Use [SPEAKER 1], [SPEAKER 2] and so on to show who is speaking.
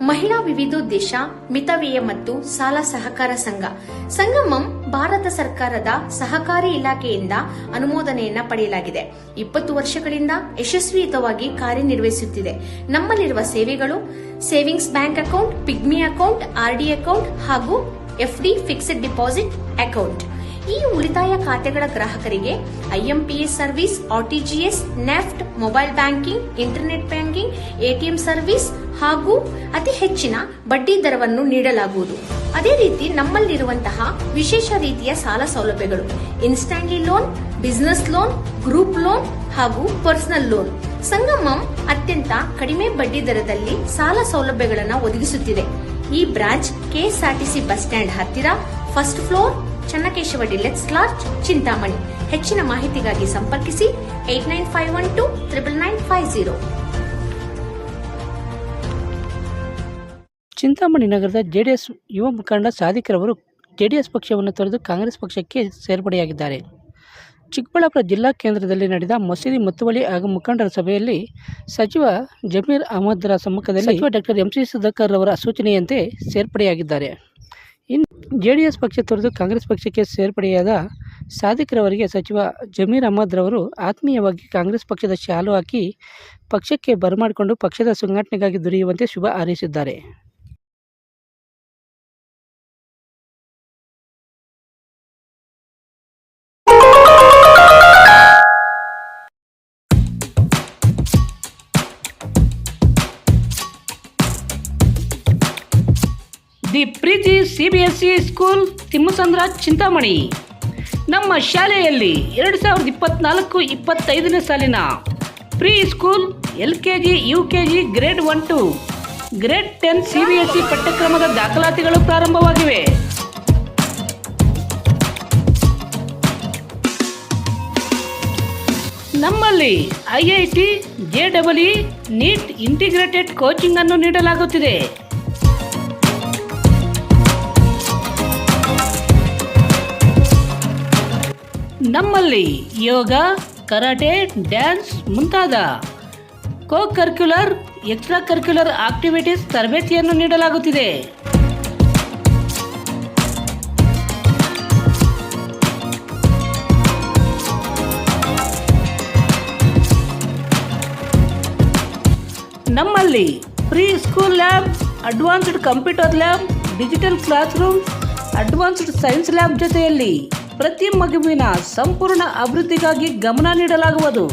[SPEAKER 1] ಮಹಿಳಾ ವಿವಿಧೋದ್ದೇಶ ಮಿತವ್ಯಯ ಮತ್ತು ಸಾಲ ಸಹಕಾರ ಸಂಘ ಸಂಗಮಂ ಭಾರತ ಸರ್ಕಾರದ ಸಹಕಾರಿ ಇಲಾಖೆಯಿಂದ ಅನುಮೋದನೆಯನ್ನ ಪಡೆಯಲಾಗಿದೆ. 20 ವರ್ಷಗಳಿಂದ ಯಶಸ್ವಿಯುತವಾಗಿ ಕಾರ್ಯನಿರ್ವಹಿಸುತ್ತಿದೆ. ನಮ್ಮಲ್ಲಿರುವ ಸೇವೆಗಳು savings bank account, pigmy account, RD account ಹಾಗೂ ಎಫ್ಡಿ ಫಿಕ್ಸ್ಡ್ ಡಿಪಾಸಿಟ್ ಅಕೌಂಟ್. ಈ ಉಳಿತಾಯ ಖಾತೆಗಳ ಗ್ರಾಹಕರಿಗೆ IMPS service, RTGS, NEFT, mobile banking, internet banking, ATM service ಹಾಗೂ ಅತಿ ಹೆಚ್ಚಿನ ಬಡ್ಡಿ ದರವನ್ನು ನೀಡಲಾಗುವುದು. ಅದೇ ರೀತಿ ನಮ್ಮಲ್ಲಿರುವಂತಹ ವಿಶೇಷ ರೀತಿಯ ಸಾಲ ಸೌಲಭ್ಯಗಳು instantly loan, business loan, group loan ಹಾಗೂ ಪರ್ಸನಲ್ ಲೋನ್. ಸಂಗಮಂ ಅತ್ಯಂತ ಕಡಿಮೆ ಬಡ್ಡಿ ದರದಲ್ಲಿ ಸಾಲ ಸೌಲಭ್ಯಗಳನ್ನು ಒದಗಿಸುತ್ತಿದೆ. ಈ ಬ್ರಾಂಚ್ ಕೆಎಸ್ಆರ್ಟಿಸಿ ಬಸ್ ಸ್ಟ್ಯಾಂಡ್ ಹತ್ತಿರ, first floor, Channakeshava deluxe lodge, Chintamani. ಹೆಚ್ಚಿನ ಮಾಹಿತಿಗಾಗಿ ಸಂಪರ್ಕಿಸಿ 8951299950.
[SPEAKER 2] ಚಿಂತಾಮಣಿ ನಗರದ ಜೆಡಿಎಸ್ ಯುವ ಮುಖಂಡ ಸಾದಿಕ್ ರವರು ಜೆಡಿಎಸ್ ಪಕ್ಷವನ್ನು ತೊರೆದು ಕಾಂಗ್ರೆಸ್ ಪಕ್ಷಕ್ಕೆ ಸೇರ್ಪಡೆಯಾಗಿದ್ದಾರೆ. ಚಿಕ್ಕಬಳ್ಳಾಪುರ ಜಿಲ್ಲಾ ಕೇಂದ್ರದಲ್ಲಿ ನಡೆದ ಮಸೀದಿ ಮುತ್ತುವಳಿ ಹಾಗೂ ಮುಖಂಡರ ಸಭೆಯಲ್ಲಿ ಸಚಿವ ಜಮೀರ್ ಅಹಮದ್ ರ ಸಮ್ಮುಖದಲ್ಲಿ ಸಚಿವ ಡಾಕ್ಟರ್ ಎಂಸಿ ಸುಧಾಕರ್ ಅವರ ಸೂಚನೆಯಂತೆ ಸೇರ್ಪಡೆಯಾಗಿದ್ದಾರೆ. ಇನ್ನು ಜೆಡಿಎಸ್ ಪಕ್ಷ ತೊರೆದು ಕಾಂಗ್ರೆಸ್ ಪಕ್ಷಕ್ಕೆ ಸೇರ್ಪಡೆಯಾದ ಸಾದಿಕ್ ರವರಿಗೆ ಸಚಿವ ಜಮೀರ್ ಅಹಮದ್ ರವರು ಆತ್ಮೀಯವಾಗಿ ಕಾಂಗ್ರೆಸ್ ಪಕ್ಷದ ಶಾಲು ಹಾಕಿ ಪಕ್ಷಕ್ಕೆ ಬರಮಾಡಿಕೊಂಡು ಪಕ್ಷದ ಸಂಘಟನೆಗಾಗಿ ದುಡಿಯುವಂತೆ ಶುಭ ಹಾರೈಸಿದ್ದಾರೆ. The Preethi CBSE school Thimmasandra Chintamani. ನಮ್ಮ ಶಾಲೆಯಲ್ಲಿ 2024-25ನೇ ಸಾಲಿನ pre school LKG UKG grade 1 to grade 10 CBSE ಪಠ್ಯಕ್ರಮದ ದಾಖಲಾತಿಗಳು ಪ್ರಾರಂಭವಾಗಿವೆ. ನಮ್ಮಲ್ಲಿ IIT, JEE, NEET integrated coaching ಅನ್ನು ನೀಡಲಾಗುತ್ತಿದೆ. ನಮ್ಮಲ್ಲಿ ಯೋಗ, ಕರಾಟೆ, ಡ್ಯಾನ್ಸ್ ಮುಂತಾದ co curricular, extra curricular activities ತರಬೇತಿಯನ್ನು ನೀಡಲಾಗುತ್ತಿದೆ. ನಮ್ಮಲ್ಲಿ pre school lab, advanced computer lab, digital class room, advanced science lab ಜೊತೆಯಲ್ಲಿ ಪ್ರತಿ ಮಗುವಿನ ಸಂಪೂರ್ಣ ಅಭಿವೃದ್ಧಿಗಾಗಿ ಗಮನ ನೀಡಲಾಗುವುದು.